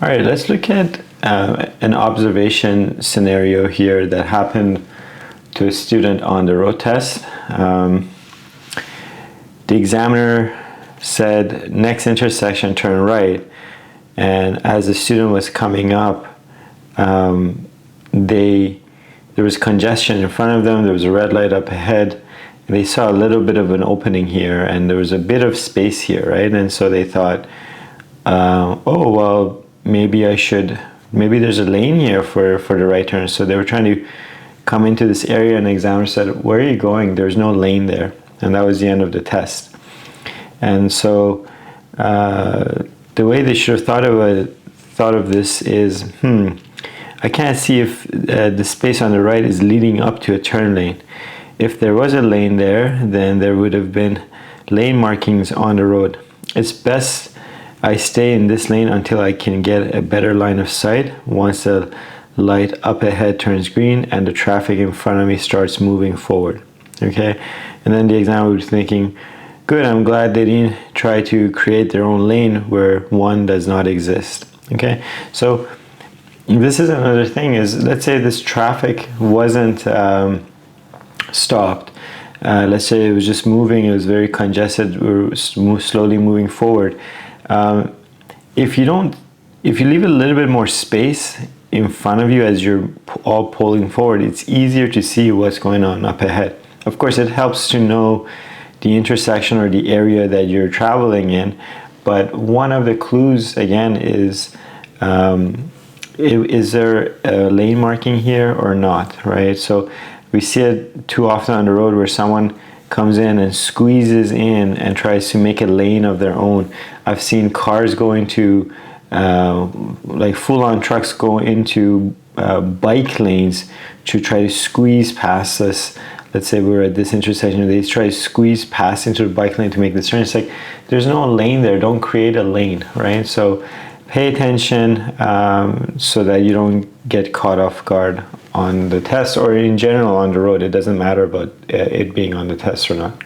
All right, let's look at an observation scenario here that happened to a student on the road test. The examiner said, next intersection, turn right. And as the student was coming up, there was congestion in front of them, there was a red light up ahead, and they saw a little bit of an opening here, and there was a bit of space here, right? And so they thought, oh, well, maybe there's a lane here for the right turn. So they were trying to come into this area, and the examiner said, where are you going? There's no lane there. And that was the end of the test. And so the way they should have thought of this is, I can't see if the space on the right is leading up to a turn lane. If there was a lane there, then there would have been lane markings on the road. It's best I stay in this lane until I can get a better line of sight once the light up ahead turns green and the traffic in front of me starts moving forward. Okay? And then the examiner was thinking, good, I'm glad they didn't try to create their own lane where one does not exist. Okay? So this is another thing is, let's say this traffic wasn't stopped. Let's say it was just moving, it was very congested, we were slowly moving forward. If you leave a little bit more space in front of you as you're all pulling forward, it's easier to see what's going on up ahead. Of course, it helps to know the intersection or the area that you're traveling in, but one of the clues again is there a lane marking here or not, right? So we see it too often on the road where someone comes in and squeezes in and tries to make a lane of their own. I've seen cars go into, like full-on trucks go into bike lanes to try to squeeze past us. Let's say we're at this intersection, they try to squeeze past into the bike lane to make this turn. It's like, there's no lane there, don't create a lane, right? So pay attention so that you don't get caught off guard on the test or in general on the road. It doesn't matter about it being on the test or not.